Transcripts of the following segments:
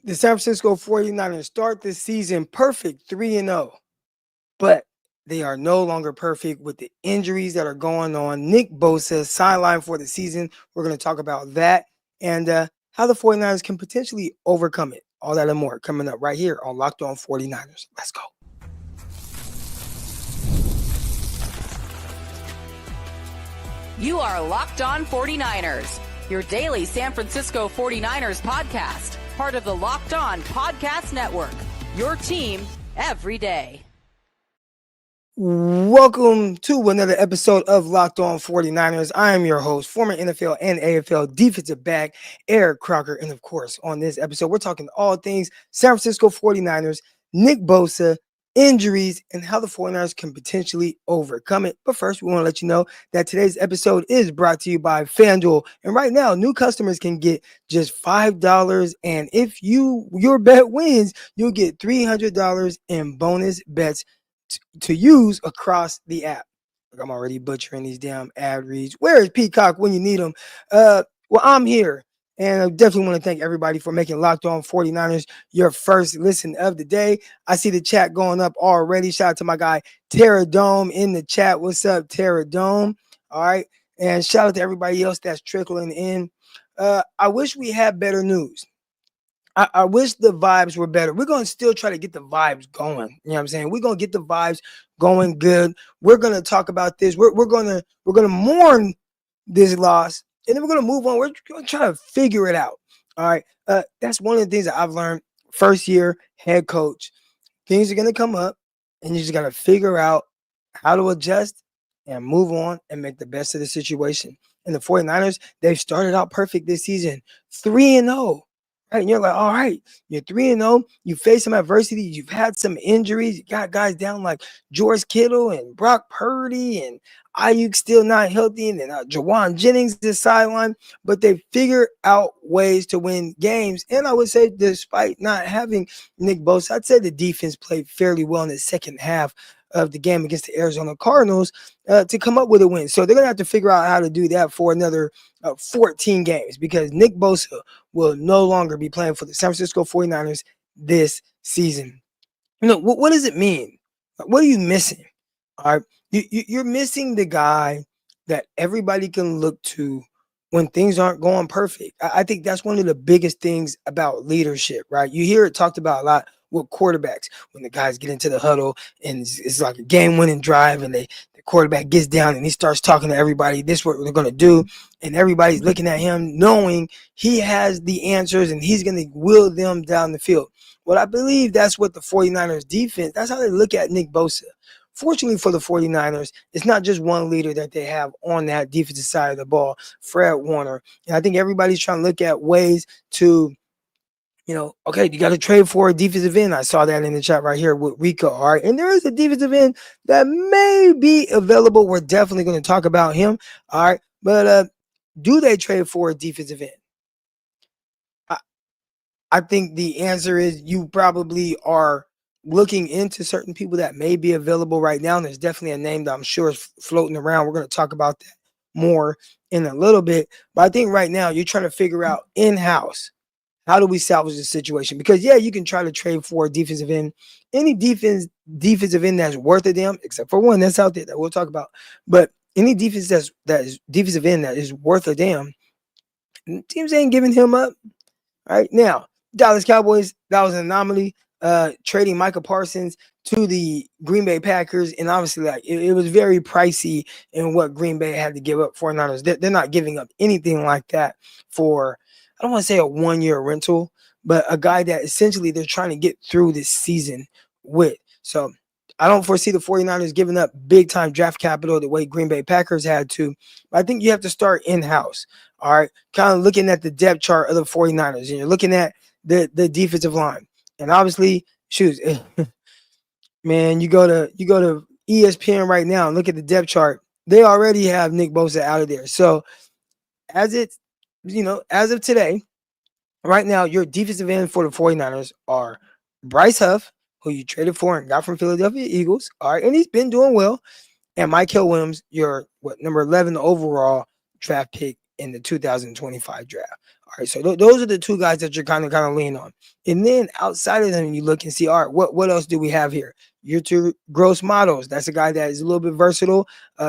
The San Francisco 49ers start this season perfect, 3-0. But they are no longer perfect with the injuries that are going on. Nick Bosa sidelined for the season. We're going to talk about that and how the 49ers can potentially overcome it. All that and more coming up right here on Locked On 49ers. Let's go. You are Locked On 49ers, your daily San Francisco 49ers podcast, part of the Locked On Podcast Network, your team every day. Welcome to another episode of Locked On 49ers. I am your host, former NFL and AFL defensive back, Eric Crocker. And of course, on this episode, we're talking all things San Francisco 49ers, Nick Bosa, injuries, and how the 49ers can potentially overcome it. But first, we want to let you know that today's episode is brought to you by FanDuel. And right now, new customers can get just $5. And if your bet wins, you'll get $300 in bonus bets to use across the app. Look, I'm already butchering these damn ad reads. Where is Peacock when you need them? Well, I'm here. And I definitely want to thank everybody for making Locked On 49ers your first listen of the day. I see the chat going up already. Shout out to my guy, Terra Dome, in the chat. What's up, Terra Dome? All right. And shout out to everybody else that's trickling in. I wish we had better news. I wish the vibes were better. We're going to still try to get the vibes going. You know what I'm saying? We're going to get the vibes going good. We're going to talk about this. We're going to mourn this loss, and then we're going to move on. We're going to try to figure it out. All right. That's one of the things that I've learned. First year head coach, things are going to come up, and you just got to figure out how to adjust and move on and make the best of the situation. And the 49ers, they've started out perfect this season, 3-0. Right, and you're like, all right, you're 3-0. You face some adversity. You've had some injuries. You got guys down like George Kittle and Brock Purdy and Ayuk still not healthy. And then Jawan Jennings is sidelined. But they figure out ways to win games. And I would say, despite not having Nick Bosa, I'd say the defense played fairly well in the second half of the game against the Arizona Cardinals to come up with a win. So they're going to have to figure out how to do that for another 14 games because Nick Bosa will no longer be playing for the San Francisco 49ers this season. You know, what does it mean? What are you missing? All right. You're missing the guy that everybody can look to when things aren't going perfect. I think that's one of the biggest things about leadership, right? You hear it talked about a lot with quarterbacks when the guys get into the huddle and it's like a game-winning drive and the quarterback gets down and he starts talking to everybody. This is what we're going to do. And everybody's looking at him knowing he has the answers and he's going to wheel them down the field. Well, I believe that's what the 49ers defense, that's how they look at Nick Bosa. Fortunately for the 49ers, it's not just one leader that they have on that defensive side of the ball, Fred Warner. And I think everybody's trying to look at ways to, okay, you got to trade for a defensive end. I saw that in the chat right here with Rico. All right. And there is a defensive end that may be available. We're definitely going to talk about him. All right. But do they trade for a defensive end? I think the answer is you probably are looking into certain people that may be available right now. And there's definitely a name that I'm sure is floating around. We're going to talk about that more in a little bit. But I think right now you're trying to figure out in-house, how do we salvage the situation? Because, yeah, you can try to trade for a defensive end. Any defensive end that's worth a damn, except for one that's out there that we'll talk about. But any defense that is defensive end that is worth a damn, teams ain't giving him up. All right, now, Dallas Cowboys, that was an anomaly. Trading Micah Parsons to the Green Bay Packers, and obviously, like it was very pricey in what Green Bay had to give up for Niners. They're not giving up anything like that for, I don't want to say a 1-year rental, but a guy that essentially they're trying to get through this season with. So I don't foresee the 49ers giving up big-time draft capital the way Green Bay Packers had to. But I think you have to start in-house, all right? Kind of looking at the depth chart of the 49ers, and you're looking at the defensive line. And obviously, man, you go to ESPN right now and look at the depth chart. They already have Nick Bosa out of there. So as of today, right now, your defensive end for the 49ers are Bryce Huff, who you traded for and got from Philadelphia Eagles. All right, and he's been doing well. And Mykel Williams, your number 11 overall draft pick in the 2025 draft. All right, so those are the two guys that you're kind of lean on. And then outside of them, you look and see, all right, what else do we have here? Your two gross models. That's a guy that is a little bit versatile,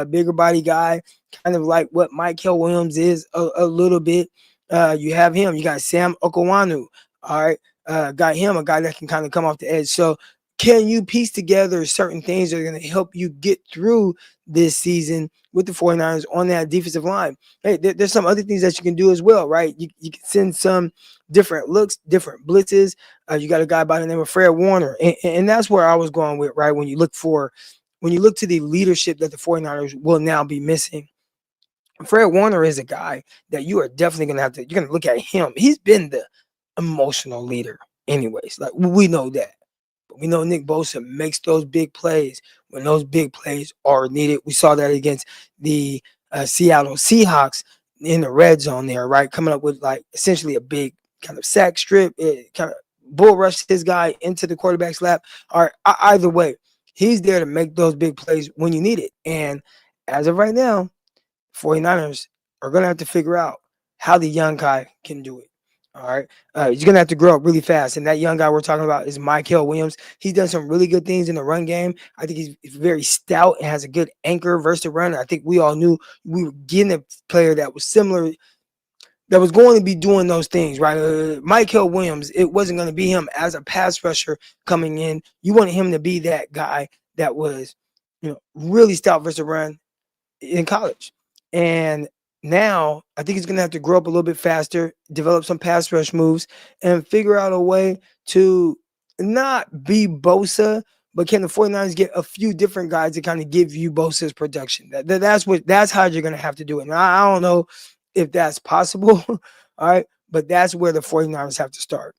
bigger body guy, kind of like what Michael Williams is a little bit. You have him. You got Sam Okawanu. All right, got him, a guy that can kind of come off the edge. So can you piece together certain things that are going to help you get through this season with the 49ers on that defensive line? Hey, there's some other things that you can do as well, right? You can send some different looks, different blitzes. You got a guy by the name of Fred Warner. And that's where I was going with, right? When you look to the leadership that the 49ers will now be missing. Fred Warner is a guy that you are definitely going to you're going to look at him. He's been the emotional leader anyways. Like, we know that. But we know Nick Bosa makes those big plays when those big plays are needed. We saw that against the Seattle Seahawks in the red zone there, right? Coming up with like essentially a big kind of sack strip. It kind of bull rushed his guy into the quarterback's lap. All right, either way, he's there to make those big plays when you need it. And as of right now, 49ers are going to have to figure out how the young guy can do it. All right. He's going to have to grow up really fast. And that young guy we're talking about is Michael Williams. He's done some really good things in the run game. I think he's very stout and has a good anchor versus the run. I think we all knew we were getting a player that was similar, that was going to be doing those things, right? Michael Williams, it wasn't going to be him as a pass rusher coming in. You wanted him to be that guy that was, really stout versus the run in college. And now I think he's going to have to grow up a little bit faster, develop some pass rush moves, and figure out a way to not be Bosa, but can the 49ers get a few different guys to kind of give you Bosa's production? That's how you're going to have to do it. Now, I don't know if that's possible, all right, but that's where the 49ers have to start.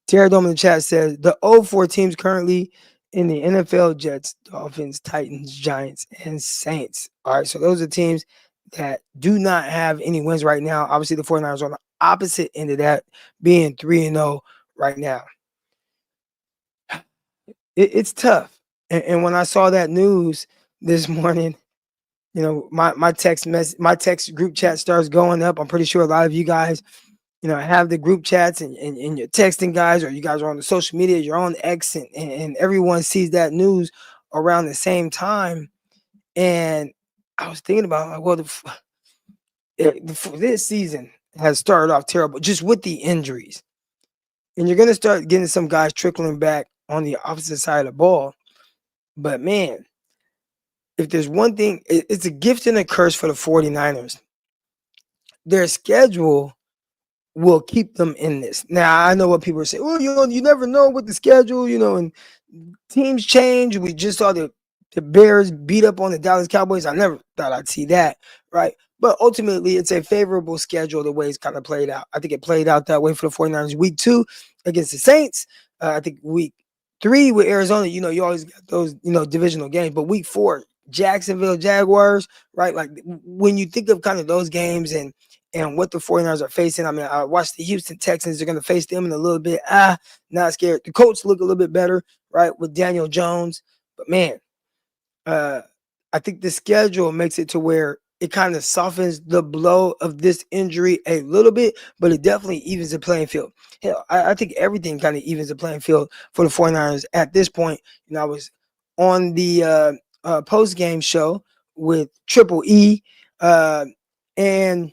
Terry Dome in the chat says the 0-4 teams currently in the NFL: Jets, Dolphins, Titans, Giants, and Saints. All right, so those are teams that do not have any wins right now. Obviously, the 49ers are on the opposite end of that, being 3-0 right now. It's tough. And when I saw that news this morning, my text group chat starts going up. I'm pretty sure a lot of you guys have the group chats and you're texting guys, or you guys are on the social media, you're on X, and everyone sees that news around the same time. And I was thinking about, like, well, this season has started off terrible just with the injuries. And you're going to start getting some guys trickling back on the opposite side of the ball. But man, if there's one thing, it's a gift and a curse for the 49ers. Their schedule will keep them in this. Now, I know what people are saying. Oh, you never know with the schedule, and teams change. We just saw the Bears beat up on the Dallas Cowboys. I never thought I'd see that, right? But ultimately, it's a favorable schedule the way it's kind of played out. I think it played out that way for the 49ers. Week 2 against the Saints. I think week 3 with Arizona, you always got those, divisional games. But week 4, Jacksonville Jaguars, right? Like, when you think of kind of those games and what the 49ers are facing, I mean, I watched the Houston Texans. They're going to face them in a little bit. Not scared. The Colts look a little bit better, right, with Daniel Jones. But, man, I think the schedule makes it to where it kind of softens the blow of this injury a little bit, but it definitely evens the playing field. Hell, I think everything kind of evens the playing field for the 49ers at this point. I was on the post-game show with Triple E, and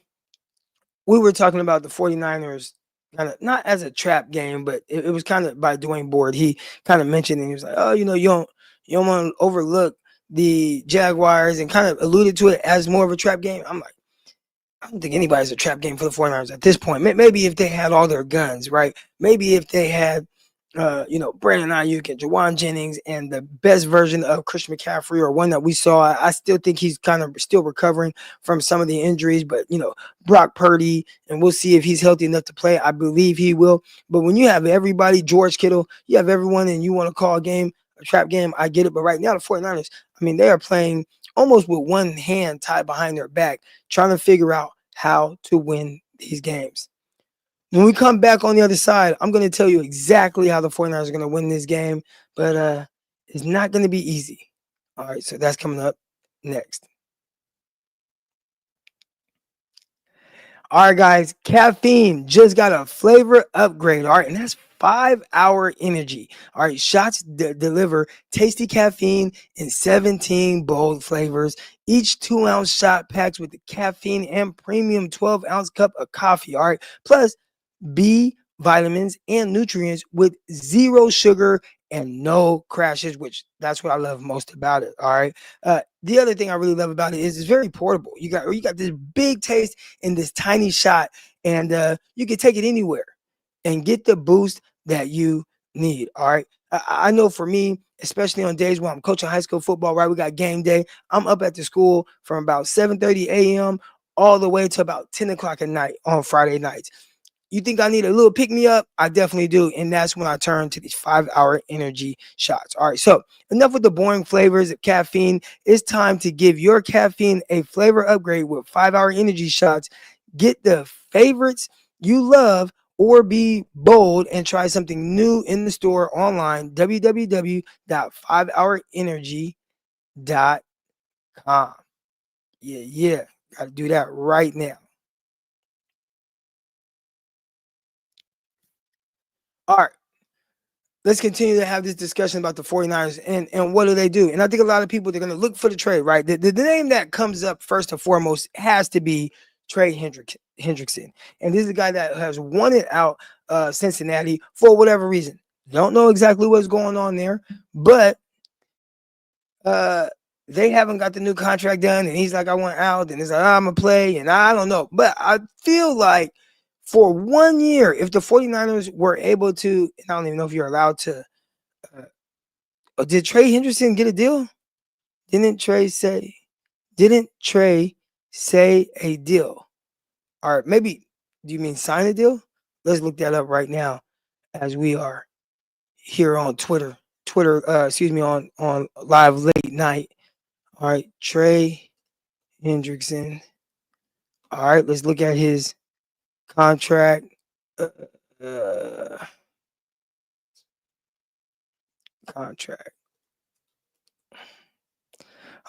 we were talking about the 49ers kind of not as a trap game, but it was kind of by Dwayne Board. He kind of mentioned it. He was like, oh, you don't want to overlook the Jaguars, and kind of alluded to it as more of a trap game. I'm like, I don't think anybody's a trap game for the 49ers at this point. Maybe if they had all their guns, right? Maybe if they had, Brandon Ayuk and Jawan Jennings and the best version of Christian McCaffrey, or one that we saw. I still think he's kind of still recovering from some of the injuries, but, Brock Purdy, and we'll see if he's healthy enough to play. I believe he will. But when you have everybody, George Kittle, you have everyone, and you want to call a game a trap game, I get it. But right now, the 49ers, I mean, they are playing almost with one hand tied behind their back, trying to figure out how to win these games. When we come back on the other side, I'm going to tell you exactly how the 49ers are going to win this game, but it's not going to be easy. All right, so that's coming up next. All right, guys, caffeine just got a flavor upgrade. All right, and that's 5 hour energy. All right, shots deliver tasty caffeine in 17 bold flavors. Each 2 ounce shot packs with the caffeine and premium 12-ounce cup of coffee. All right, plus B vitamins and nutrients with zero sugar and no crashes, which that's what I love most about it. All right. The other thing I really love about it is it's very portable. You got this big taste in this tiny shot, and you can take it anywhere and get the boost that you need. All right. I know for me, especially on days when I'm coaching high school football, right? We got game day. I'm up at the school from about 7:30 a.m. all the way to about 10 o'clock at night on Friday nights. You think I need a little pick me up? I definitely do. And that's when I turn to these 5 hour energy shots. All right. So enough with the boring flavors of caffeine. It's time to give your caffeine a flavor upgrade with 5 hour energy shots. Get the favorites you love or be bold and try something new in the store online. www.5hourenergy.com. Yeah. Got to do that right now. All right. Let's continue to have this discussion about the 49ers and what do they do. And I think a lot of people, they're going to look for the trade, right? The name that comes up first and foremost has to be Trey Hendrickson. And this is a guy that has won it out Cincinnati for whatever reason. Don't know exactly what's going on there, but they haven't got the new contract done. And he's like, I want out. And he's like, I'm going to play. And I don't know. But I feel like for 1 year, if the 49ers were able to, and I don't even know if you're allowed to, did Trey Hendrickson get a deal? Didn't Trey say a deal? All right, maybe, do you mean sign a deal? Let's look that up right now as we are here on Twitter. On live late night. All right, Trey Hendrickson. All right, let's look at his contract. Contract.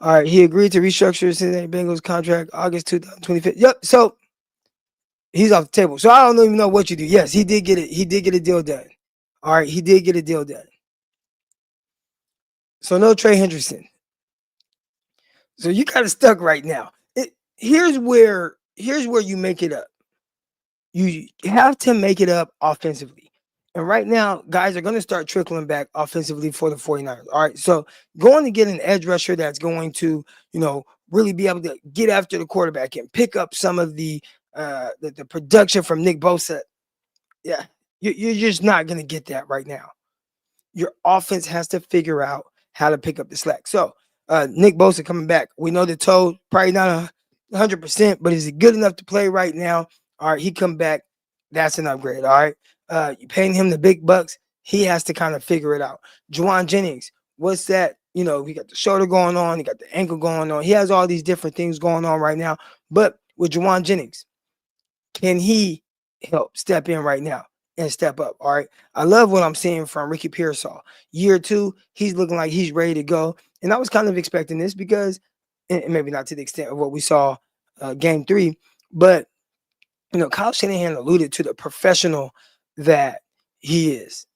All right, he agreed to restructure his Cincinnati Bengals contract August 2025. Yep, so he's off the table. So I don't even know what you do. Yes, he did get it. He did get a deal done. All right, he did get a deal done. So no Trey Hendrickson. So you kind of stuck right now. Here's where you make it up. You have to make it up offensively. And right now, guys are going to start trickling back offensively for the 49ers. All right. So going to get an edge rusher that's going to, really be able to get after the quarterback and pick up some of the production from Nick Bosa. Yeah. You're just not going to get that right now. Your offense has to figure out how to pick up the slack. So Nick Bosa coming back. We know the toe probably not 100%, but is he good enough to play right now? All right, he come back. That's an upgrade. All right. You paying him the big bucks. He has to kind of figure it out. Juwan Jennings, what's that? He got the shoulder going on. He got the ankle going on. He has all these different things going on right now. But with Juwan Jennings, can he help step in right now and step up? All right. I love what I'm seeing from Ricky Pearsall. Year 2, he's looking like he's ready to go. And I was kind of expecting this because, and maybe not to the extent of what we saw game 3, but Kyle Shanahan alluded to the professional that he is.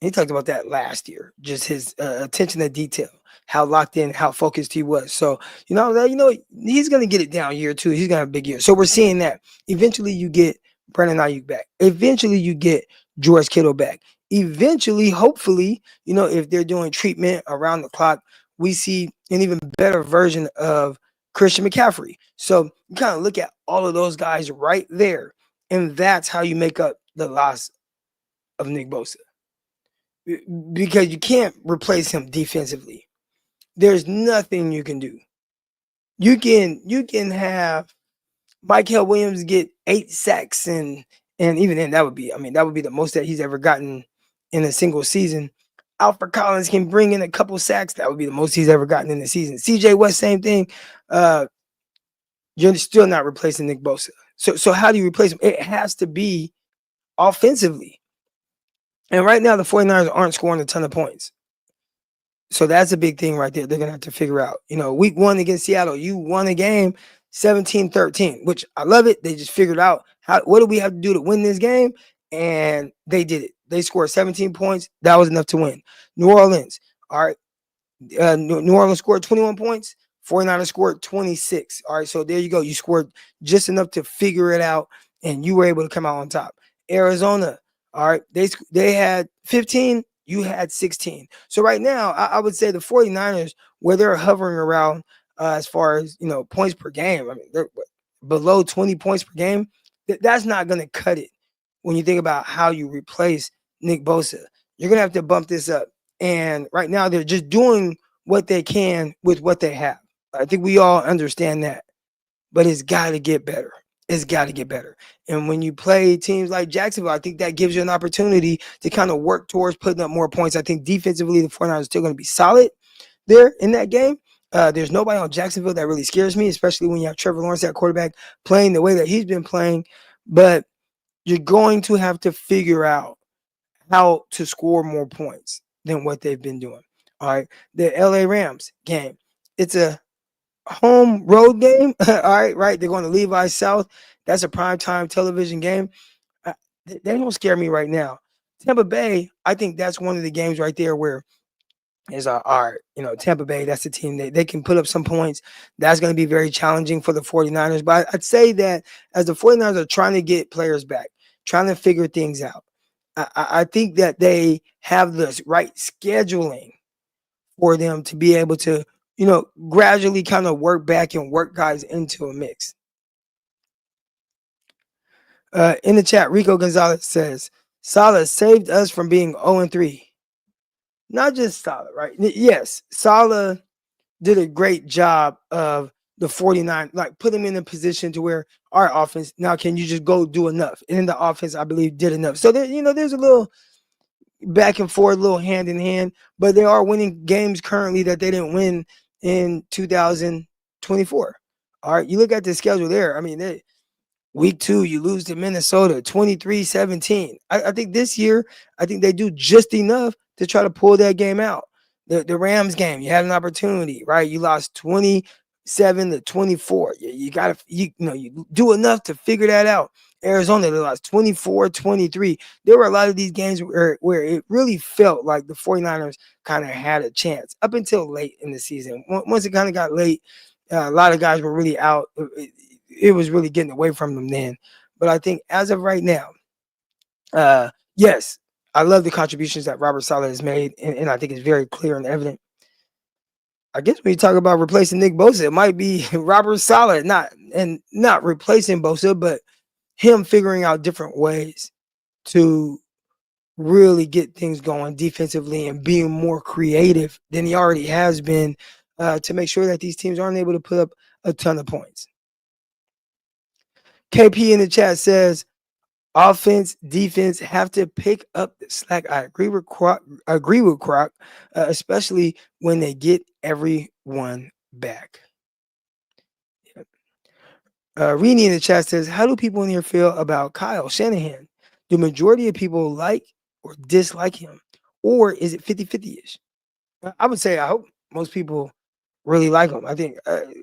He talked about that last year, just his attention to detail, how locked in, how focused he was. So, he's going to get it down year 2. He's going to have a big year. So we're seeing that. Eventually you get Brandon Ayuk back. Eventually you get George Kittle back. Eventually, hopefully, if they're doing treatment around the clock, we see an even better version of Christian McCaffrey. So you kind of look at all of those guys right there, and that's how you make up the loss of Nick Bosa. Because you can't replace him defensively. There's nothing you can do. You can have Michael Williams get 8 sacks and even then that would be the most that he's ever gotten in a single season. Alfred Collins can bring in a couple sacks. That would be the most he's ever gotten in the season. CJ West, same thing. You're still not replacing Nick Bosa. So how do you replace him? It has to be offensively. And right now, the 49ers aren't scoring a ton of points. So that's a big thing right there. They're going to have to figure out. Week 1 against Seattle, you won a game. 17-13, which I love it. They just figured out what do we have to do to win this game, and they did it. They scored 17 points. That was enough to win. New Orleans, all right. New Orleans scored 21 points. 49ers scored 26. All right, so there you go. You scored just enough to figure it out, and you were able to come out on top. Arizona, all right, they had 15. You had 16. So right now, I would say the 49ers, where they're hovering around as far as, points per game, I mean, they're below 20 points per game. That's not going to cut it when you think about how you replace Nick Bosa. You're going to have to bump this up. And right now, they're just doing what they can with what they have. I think we all understand that. But it's got to get better. It's got to get better. And when you play teams like Jacksonville, I think that gives you an opportunity to kind of work towards putting up more points. I think defensively, the 49ers are still going to be solid there in that game. There's nobody on Jacksonville that really scares me, especially when you have Trevor Lawrence at quarterback playing the way that he's been playing. But you're going to have to figure out how to score more points than what they've been doing. All right. The LA Rams game, it's a home road game. All right. Right. They're going to Levi South. That's a primetime television game. They don't scare me right now. Tampa Bay, I think that's one of the games right there where is all right, Tampa Bay, that's the team that they can put up some points. That's going to be very challenging for the 49ers. But I'd say that as the 49ers are trying to get players back, trying to figure things out, I think that they have the right scheduling for them to be able to, gradually kind of work back and work guys into a mix. In the chat, Rico Gonzalez says, Saleh saved us from being 0-3. Not just Saleh, right? Yes, Saleh did a great job of the 49, like put him in a position to where our offense, now can you just go do enough? And then the offense, I believe, did enough. So there, there's a little back and forth, a little hand in hand, but they are winning games currently that they didn't win in 2024. All right, you look at the schedule there. I mean, week 2, you lose to Minnesota 23-17. I think this year, I think they do just enough to try to pull that game out. The Rams game, you had an opportunity, right? You lost 27-24. You got to, you do enough to figure that out. Arizona, they lost 24-23. There were a lot of these games where it really felt like the 49ers kind of had a chance up until late in the season. Once it kind of got late, a lot of guys were really out. It was really getting away from them then. But I think as of right now, yes, I love the contributions that Robert Saleh has made, and I think it's very clear and evident. I guess when you talk about replacing Nick Bosa, it might be Robert Saleh, not replacing Bosa, but him figuring out different ways to really get things going defensively and being more creative than he already has been to make sure that these teams aren't able to put up a ton of points. KP in the chat says, offense, defense have to pick up the slack. I agree with Croc, especially when they get everyone back. Rini in the chat says, how do people in here feel about Kyle Shanahan? Do majority of people like or dislike him? Or is it 50-50-ish? I would say I hope most people really like him. I think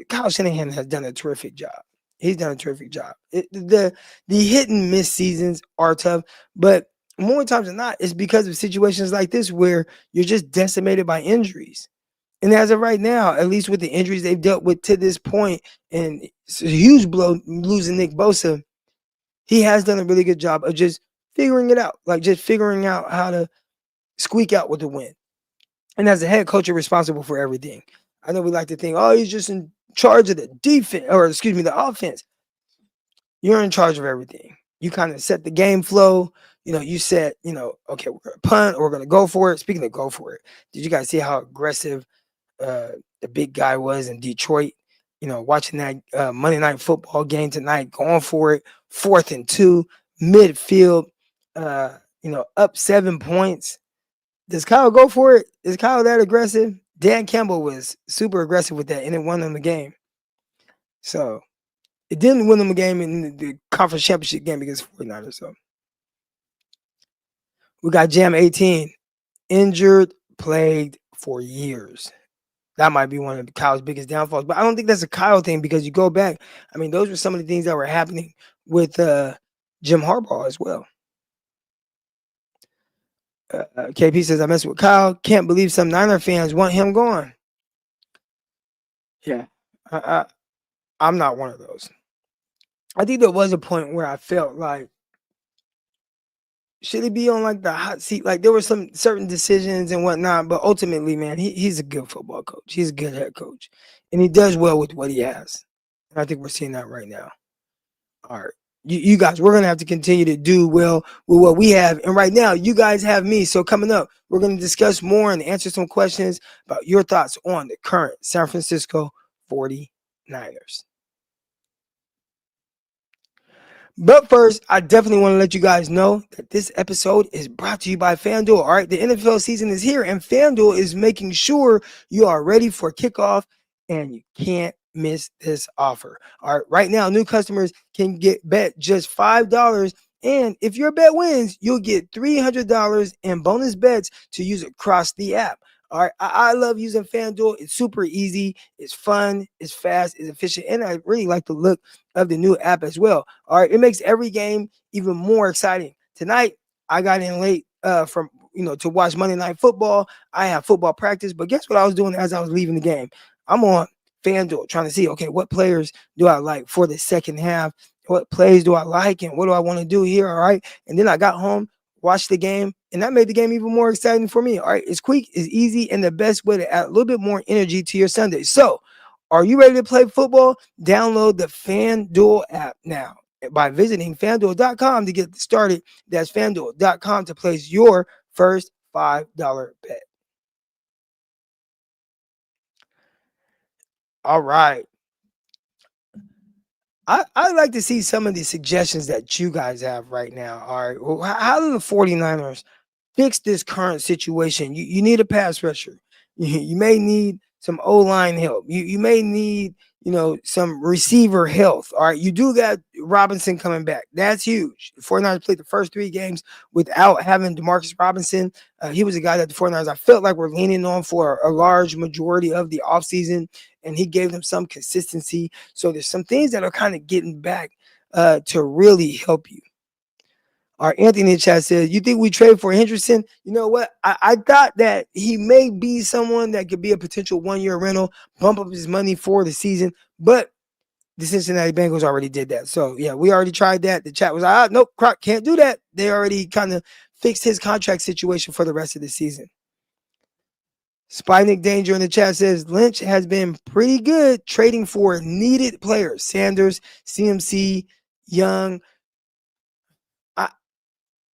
Kyle Shanahan has done a terrific job. He's done a terrific job. The hit and miss seasons are tough, but more times than not, it's because of situations like this where you're just decimated by injuries. And as of right now, at least with the injuries they've dealt with to this point, and it's a huge blow losing Nick Bosa, he has done a really good job of just figuring it out, like just figuring out how to squeak out with the win. And as a head coach, you're responsible for everything. I know we like to think, oh, he's just in charge of the defense, the offense. You're in charge of everything. You kind of set the game flow. You said, okay, we're going to punt or we're going to go for it. Speaking of go for it, did you guys see how aggressive the big guy was in Detroit? Watching that Monday Night Football game tonight, going for it, 4th and 2, midfield, up 7 points. Does Kyle go for it? Is Kyle that aggressive? Dan Campbell was super aggressive with that, and it won them the game. So it didn't win them a game in the conference championship game against 49ers. So we got Jam 18, injured, plagued for years. That might be one of Kyle's biggest downfalls. But I don't think that's a Kyle thing because you go back. I mean, those were some of the things that were happening with Jim Harbaugh as well. KP says, I mess with Kyle. Can't believe some Niner fans want him gone. Yeah, I'm not one of those. I think there was a point where I felt like, should he be on like the hot seat? Like there were some certain decisions and whatnot, but ultimately, man, he's a good football coach. He's a good head coach, and he does well with what he has. And I think we're seeing that right now. All right, you guys, we're gonna have to continue to do well with what we have, and right now, you guys have me. So coming up, we're gonna discuss more and answer some questions about your thoughts on the current San Francisco 49ers. But first, I definitely want to let you guys know that this episode is brought to you by FanDuel. All right, the NFL season is here, and FanDuel is making sure you are ready for kickoff, and you can't miss this offer. All right, right now, new customers can bet just $5. And if your bet wins, you'll get $300 in bonus bets to use across the app. All right, I love using FanDuel. It's super easy, it's fun, it's fast, it's efficient, and I really like the look of the new app as well. All right, it makes every game even more exciting. Tonight, I got in late from to watch Monday Night Football. I have football practice, but guess what I was doing as I was leaving the game? I'm on FanDuel trying to see, okay, what players do I like for the second half? What plays do I like, and what do I want to do here? All right, and then I got home, watched the game, and that made the game even more exciting for me. All right, it's quick, it's easy, and the best way to add a little bit more energy to your Sunday. So, are you ready to play football? Download the FanDuel app now by visiting FanDuel.com to get started. That's FanDuel.com to place your first $5 bet. All right. I'd like to see some of the suggestions that you guys have right now. All right. Well, how do the 49ers fix this current situation? You need a pass rusher. You may need some O-line help. You may need, some receiver health. All right. You do got Robinson coming back. That's huge. The 49ers played the first 3 games without having Demarcus Robinson. He was a guy that the 49ers I felt like were leaning on for a large majority of the offseason, and he gave them some consistency. So there's some things that are kind of getting back to really help you. Our Anthony in the chat says, you think we trade for Henderson? You know what? I thought that he may be someone that could be a potential 1-year rental, bump up his money for the season, but the Cincinnati Bengals already did that. So, yeah, we already tried that. The chat was like, nope, Croc can't do that. They already kind of fixed his contract situation for the rest of the season. Spy Nick Danger in the chat says, Lynch has been pretty good trading for needed players. Sanders, CMC, Young.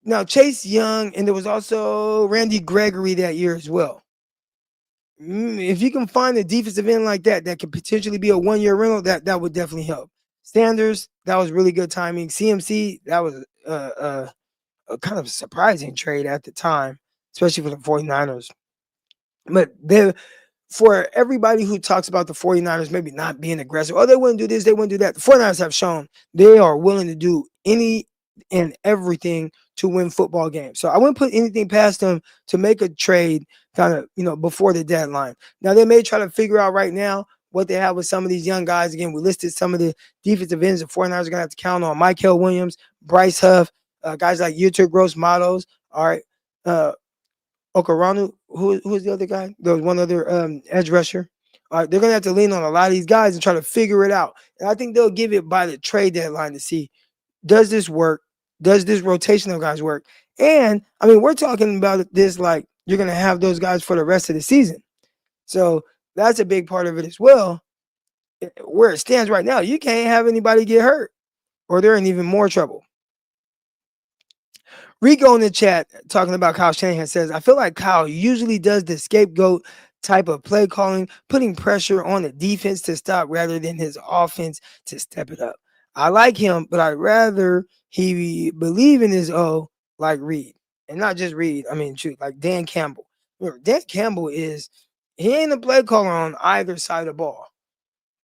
Now, Chase Young, and there was also Randy Gregory that year as well. If you can find a defensive end like that could potentially be a 1-year rental, that would definitely help. Sanders, that was really good timing. CMC, that was a kind of surprising trade at the time, especially for the 49ers. But for everybody who talks about the 49ers maybe not being aggressive, they wouldn't do this, they wouldn't do that. The 49ers have shown they are willing to do any and everything to win football games. So I wouldn't put anything past them to make a trade kind of, before the deadline. Now, they may try to figure out right now what they have with some of these young guys. Again, we listed some of the defensive ends the 49ers are going to have to count on. Michael Williams, Bryce Huff, guys like Yuta Gross Matos. All right. Okaranu, who's the other guy? There was one other edge rusher. All right, they're going to have to lean on a lot of these guys and try to figure it out. And I think they'll give it by the trade deadline to see, does this work? Does this rotation of guys work? And, I mean, we're talking about this like you're going to have those guys for the rest of the season. So that's a big part of it as well. Where it stands right now, you can't have anybody get hurt or they're in even more trouble. Rico in the chat talking about Kyle Shanahan says, I feel like Kyle usually does the scapegoat type of play calling, putting pressure on the defense to stop rather than his offense to step it up. I like him, but I'd rather he believe in his like Reed. And not just Reed, I mean, shoot, like Dan Campbell. Remember, Dan Campbell he ain't a play caller on either side of the ball.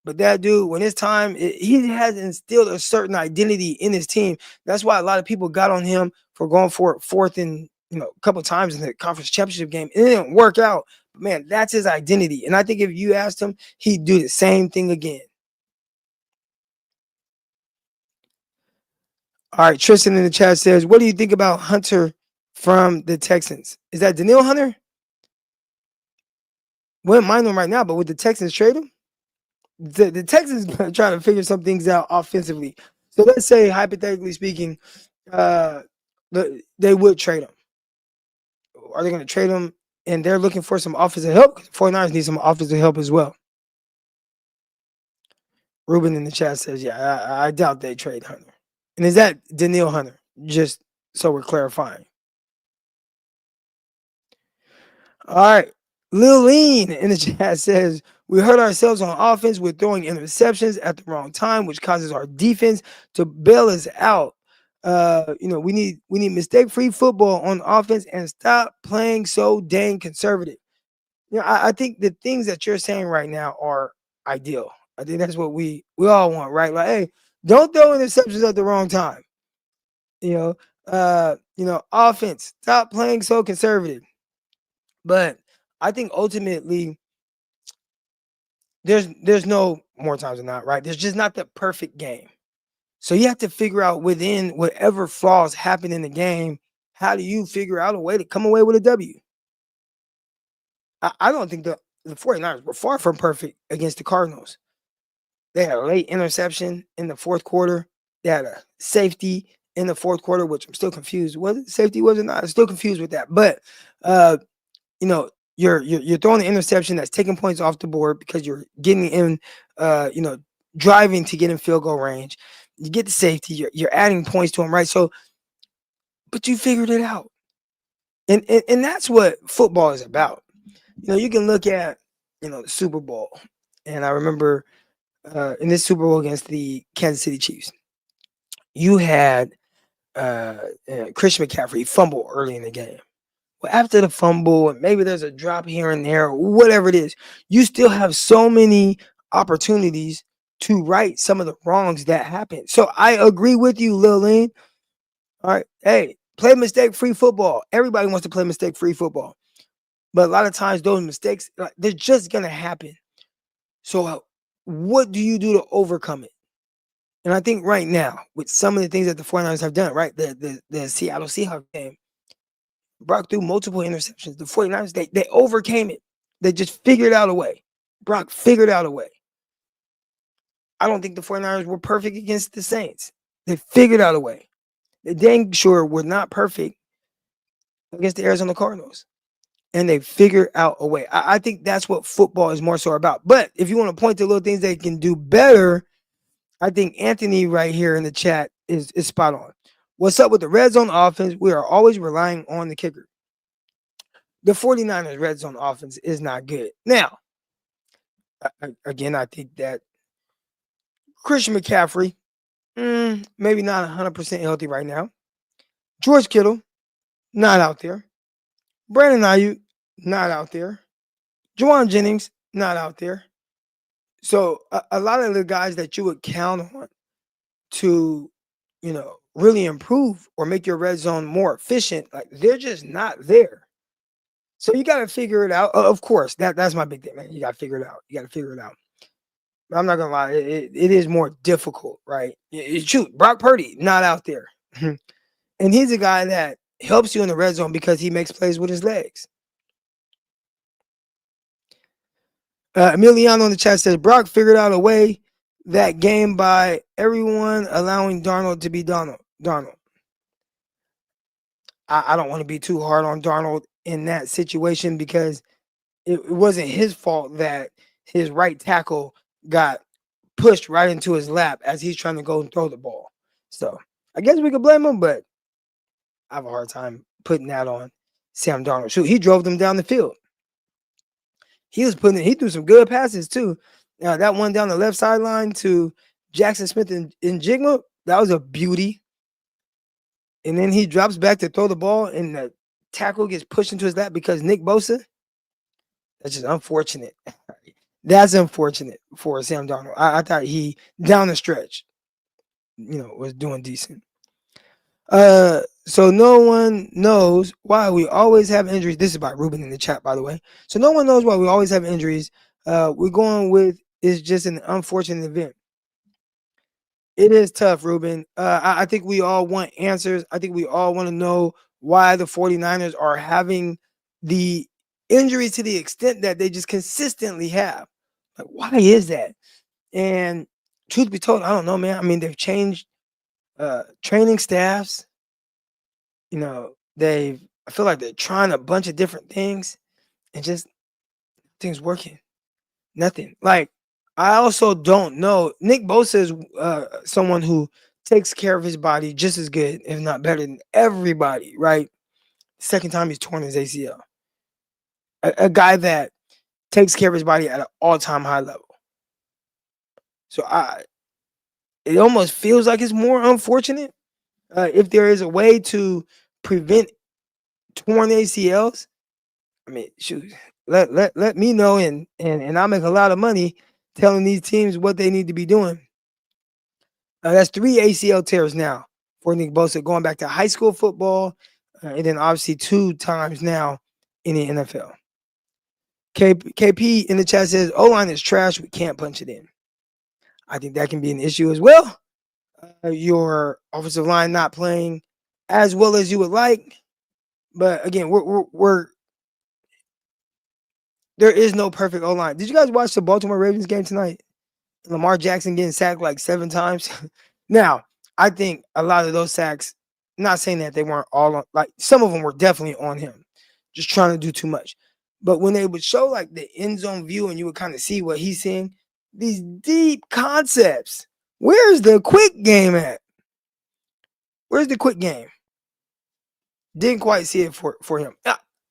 But that dude, when it's time, he has instilled a certain identity in his team. That's why a lot of people got on him for going for 4th and a couple times in the conference championship game. It didn't work out. But man, that's his identity. And I think if you asked him, he'd do the same thing again. All right, Tristan in the chat says, what do you think about Hunter from the Texans? Is that Daniil Hunter? Wouldn't mind him right now, but would the Texans trade him? The Texans are trying to figure some things out offensively. So let's say, hypothetically speaking, they would trade him. Are they going to trade him? And they're looking for some offensive help. 49ers need some offensive help as well. Ruben in the chat says, yeah, I doubt they trade Hunter. And is that Daniil Hunter? Just so we're clarifying. All right. Lil Lean in the chat says, we hurt ourselves on offense with throwing interceptions at the wrong time, which causes our defense to bail us out. We need mistake-free football on offense and stop playing so dang conservative. I think the things that you're saying right now are ideal. I think that's what we all want, right? Like, hey, don't throw interceptions at the wrong time. Offense, stop playing so conservative. But I think ultimately there's no more times than not, right? There's just not the perfect game. So you have to figure out within whatever flaws happen in the game, how do you figure out a way to come away with a W? I don't think the 49ers were far from perfect against the Cardinals. They had a late interception in the fourth quarter. They had a safety in the fourth quarter, which I'm still confused. Was it safety? Was it not? I'm still confused with that. But you're throwing an interception that's taking points off the board because you're getting in, driving to get in field goal range. You get the safety. You're adding points to them, right? So, but you figured it out, and that's what football is about. You can look at the Super Bowl, and I remember in this Super Bowl against the Kansas City Chiefs, you had Christian McCaffrey fumble early in the game. Well, after the fumble, and maybe there's a drop here and there, whatever it is, you still have so many opportunities to right some of the wrongs that happened. So I agree with you, Lil Lean. All right. Hey, play mistake-free football. Everybody wants to play mistake-free football. But a lot of times those mistakes, they're just going to happen. So what do you do to overcome it? And I think right now, with some of the things that the 49ers have done, right, the Seattle Seahawks game, Brock threw multiple interceptions. The 49ers, they overcame it. They just figured out a way. Brock figured out a way. I don't think the 49ers were perfect against the Saints. They figured out a way. They dang sure were not perfect against the Arizona Cardinals. And they figured out a way. I think that's what football is more so about. But if you want to point to little things they can do better, I think Anthony right here in the chat is spot on. What's up with the red zone offense? We are always relying on the kicker. The 49ers red zone offense is not good. Now, again, I think that Christian McCaffrey, maybe not 100% healthy right now. George Kittle, not out there. Brandon Ayuk, not out there. Juwan Jennings, not out there. So a lot of the guys that you would count on to, really improve or make your red zone more efficient, like they're just not there. So you got to figure it out. Of course, that's my big thing, man. You got to figure it out. But I'm not gonna lie, it is more difficult, right? Shoot, Brock Purdy, not out there. And he's a guy that helps you in the red zone because he makes plays with his legs. Emiliano in the chat says, Brock figured out a way that game by everyone allowing Darnold to be Darnold. I don't want to be too hard on Darnold in that situation because it wasn't his fault that his right tackle got pushed right into his lap as he's trying to go and throw the ball. So I guess we could blame him, but I have a hard time putting that on Sam Darnold. Shoot, he drove them down the field. He threw some good passes too. That one down the left sideline to Jackson Smith and Jigma, that was a beauty. And then he drops back to throw the ball, and the tackle gets pushed into his lap because Nick Bosa. That's just unfortunate. That's unfortunate for Sam Darnold. I thought he, down the stretch, was doing decent. So no one knows why we always have injuries. This is by Ruben in the chat, by the way. So no one knows why we always have injuries. We're going with is just an unfortunate event. It is tough, Ruben. I think we all want answers. I think we all want to know why the 49ers are having the injuries to the extent that they just consistently have. Like, why is that? And truth be told, I don't know, man. I mean, they've changed training staffs. I feel like they're trying a bunch of different things and just things working. Nothing. Like, I also don't know. Nick Bosa is someone who takes care of his body just as good, if not better than everybody, right? Second time he's torn his ACL. A guy that takes care of his body at an all-time high level. So it almost feels like it's more unfortunate. If there is a way to prevent torn ACLs, I mean, shoot, let me know, and I'll make a lot of money telling these teams what they need to be doing. That's 3 ACL tears now for Nick Bosa, going back to high school football, and then obviously 2 times now in the NFL. KP in the chat says, O-line is trash. We can't punch it in. I think that can be an issue as well. Your offensive line not playing as well as you would like. But again, there is no perfect O-line. Did you guys watch the Baltimore Ravens game tonight? Lamar Jackson getting sacked like 7 times. Now, I think a lot of those sacks, not saying that they weren't all on, like some of them were definitely on him, just trying to do too much. But when they would show like the end zone view and you would kind of see what he's seeing, these deep concepts. Where's the quick game at? Where's the quick game? Didn't quite see it for him.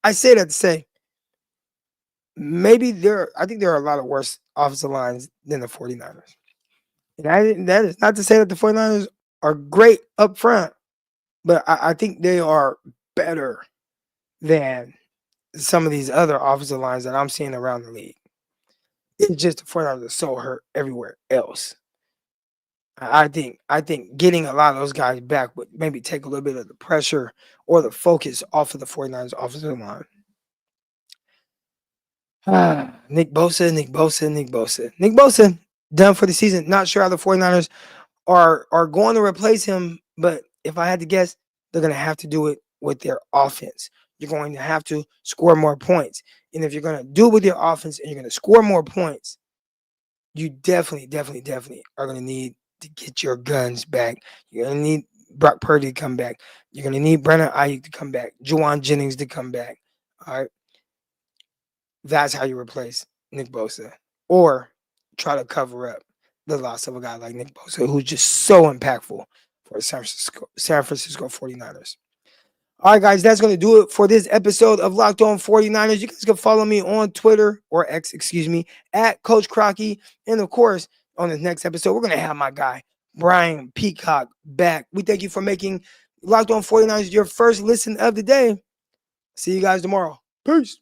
I say that to say, maybe I think there are a lot of worse offensive lines than the 49ers. And that is not to say that the 49ers are great up front, but I think they are better than some of these other offensive lines that I'm seeing around the league. It's just the 49ers are so hurt everywhere else. I think getting a lot of those guys back would maybe take a little bit of the pressure or the focus off of the 49ers offensive line. Nick Bosa. Nick Bosa, done for the season. Not sure how the 49ers are going to replace him, but if I had to guess, they're going to have to do it with their offense. You're going to have to score more points. And if you're going to do it with your offense and you're going to score more points, you definitely are going to need to get your guns back. You're going to need Brock Purdy to come back. You're going to need Brandon Ayuk to come back. Juwan Jennings to come back. All right. That's how you replace Nick Bosa. Or try to cover up the loss of a guy like Nick Bosa, who's just so impactful for the San Francisco 49ers. All right, guys, that's going to do it for this episode of Locked On 49ers. You guys can follow me on Twitter, or X, at Coach Crocky. And, of course, on the next episode, we're going to have my guy, Brian Peacock, back. We thank you for making Locked On 49ers your first listen of the day. See you guys tomorrow. Peace.